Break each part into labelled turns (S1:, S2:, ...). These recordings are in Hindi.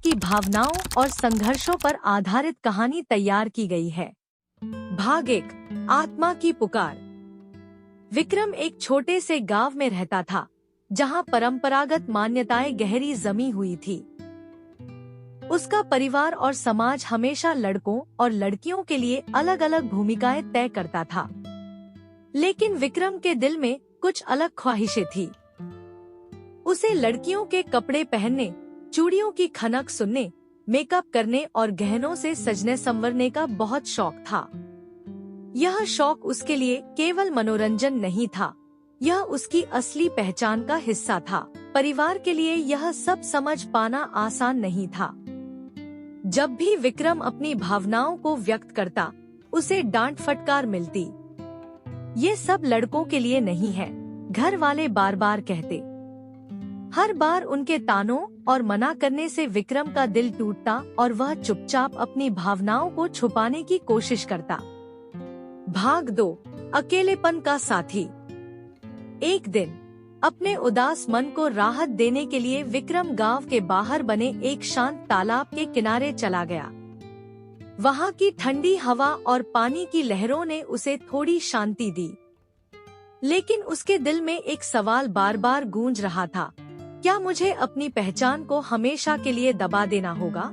S1: की भावनाओं और संघर्षों पर आधारित कहानी तैयार की गई है। भाग 1, आत्मा की पुकार। विक्रम एक छोटे से गांव में रहता था, जहां परंपरागत मान्यताएं गहरी जमी हुई थी। उसका परिवार और समाज हमेशा लड़कों और लड़कियों के लिए अलग अलग भूमिकाएं तय करता था। लेकिन विक्रम के दिल में कुछ अलग ख्वाहिशें थी। उसे लड़कियों के कपड़े पहनने, चूड़ियों की खनक सुनने, मेकअप करने और गहनों से सजने संवरने का बहुत शौक था। यह शौक उसके लिए केवल मनोरंजन नहीं था, यह उसकी असली पहचान का हिस्सा था। परिवार के लिए यह सब समझ पाना आसान नहीं था। जब भी विक्रम अपनी भावनाओं को व्यक्त करता, उसे डांट फटकार मिलती। ये सब लड़कों के लिए नहीं है, घर वाले बार बार कहते। हर बार उनके तानों और मना करने से विक्रम का दिल टूटता और वह चुपचाप अपनी भावनाओं को छुपाने की कोशिश करता। भाग 2, अकेलेपन का साथी। एक दिन अपने उदास मन को राहत देने के लिए विक्रम गांव के बाहर बने एक शांत तालाब के किनारे चला गया। वहां की ठंडी हवा और पानी की लहरों ने उसे थोड़ी शांति दी। लेकिन उसके दिल में एक सवाल बार बार गूंज रहा था, क्या मुझे अपनी पहचान को हमेशा के लिए दबा देना होगा?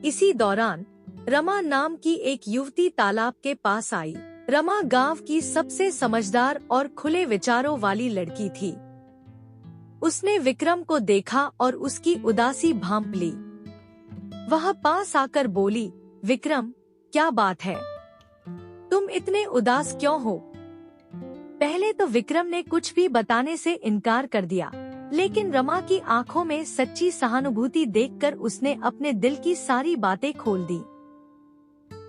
S1: इसी दौरान रमा नाम की एक युवती तालाब के पास आई। रमा गांव की सबसे समझदार और खुले विचारों वाली लड़की थी। उसने विक्रम को देखा और उसकी उदासी भांप ली। वह पास आकर बोली, विक्रम, क्या बात है? तुम इतने उदास क्यों हो? पहले तो विक्रम ने कुछ भी बताने से इनकार कर दिया, लेकिन रमा की आंखों में सच्ची सहानुभूति देखकर उसने अपने दिल की सारी बातें खोल दी।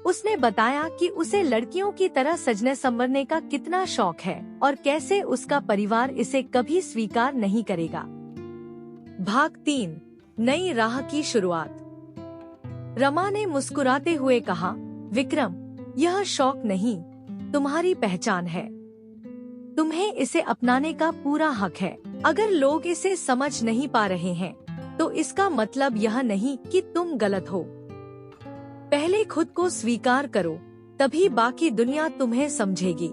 S1: उसने बताया कि उसे लड़कियों की तरह सजने संवरने का कितना शौक है और कैसे उसका परिवार इसे कभी स्वीकार नहीं करेगा। भाग 3, नई राह की शुरुआत। रमा ने मुस्कुराते हुए कहा, विक्रम, यह शौक नहीं, तुम्हारी पहचान है। तुम्हें इसे अपनाने का पूरा हक है। अगर लोग इसे समझ नहीं पा रहे हैं, तो इसका मतलब यह नहीं कि तुम गलत हो। पहले खुद को स्वीकार करो, तभी बाकी दुनिया तुम्हें समझेगी।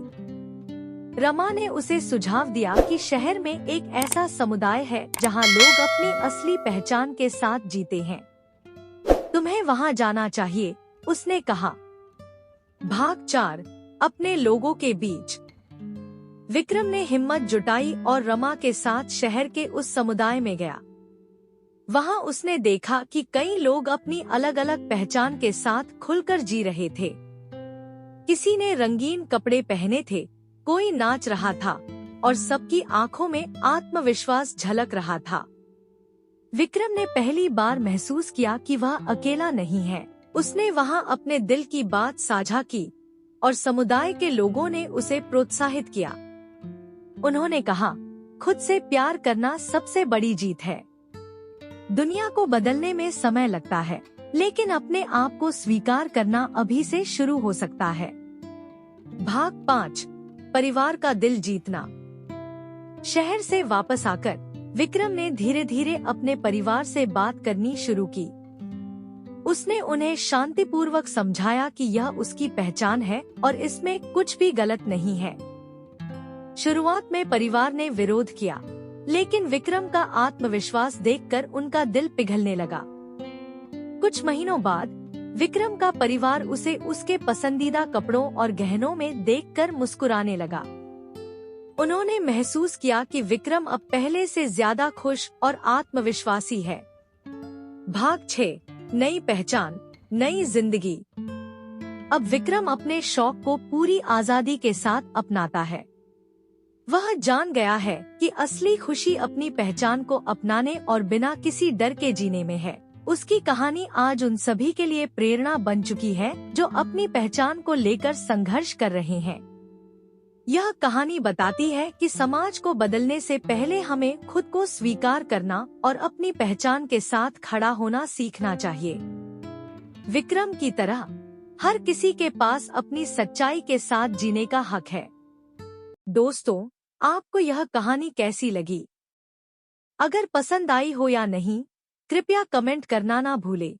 S1: रमा ने उसे सुझाव दिया कि शहर में एक ऐसा समुदाय है जहां लोग अपनी असली पहचान के साथ जीते हैं। तुम्हें वहां जाना चाहिए, उसने कहा। भाग 4, अपने लोगों के बीच। विक्रम ने हिम्मत जुटाई और रमा के साथ शहर के उस समुदाय में गया। वहां उसने देखा कि कई लोग अपनी अलग अलग पहचान के साथ खुलकर जी रहे थे। किसी ने रंगीन कपड़े पहने थे, कोई नाच रहा था और सबकी आंखों में आत्मविश्वास झलक रहा था। विक्रम ने पहली बार महसूस किया कि वह अकेला नहीं है। उसने वहां अपने दिल की बात साझा की और समुदाय के लोगों ने उसे प्रोत्साहित किया। उन्होंने कहा, खुद से प्यार करना सबसे बड़ी जीत है। दुनिया को बदलने में समय लगता है, लेकिन अपने आप को स्वीकार करना अभी से शुरू हो सकता है। भाग 5, परिवार का दिल जीतना। शहर से वापस आकर विक्रम ने धीरे धीरे अपने परिवार से बात करनी शुरू की। उसने उन्हें शांतिपूर्वक समझाया कि यह उसकी पहचान है और इसमें कुछ भी गलत नहीं है। शुरुआत में परिवार ने विरोध किया, लेकिन विक्रम का आत्मविश्वास देखकर उनका दिल पिघलने लगा। कुछ महीनों बाद विक्रम का परिवार उसे उसके पसंदीदा कपड़ों और गहनों में देखकर मुस्कुराने लगा। उन्होंने महसूस किया कि विक्रम अब पहले से ज्यादा खुश और आत्मविश्वासी है। भाग 6, नई पहचान, नई जिंदगी। अब विक्रम अपने शौक को पूरी आजादी के साथ अपनाता है। वह जान गया है कि असली खुशी अपनी पहचान को अपनाने और बिना किसी डर के जीने में है। उसकी कहानी आज उन सभी के लिए प्रेरणा बन चुकी है जो अपनी पहचान को लेकर संघर्ष कर रहे हैं। यह कहानी बताती है कि समाज को बदलने से पहले हमें खुद को स्वीकार करना और अपनी पहचान के साथ खड़ा होना सीखना चाहिए। विक्रम की तरह हर किसी के पास अपनी सच्चाई के साथ जीने का हक है। दोस्तों, आपको यह कहानी कैसी लगी? अगर पसंद आई हो या नहीं, कृपया कमेंट करना ना भूलें।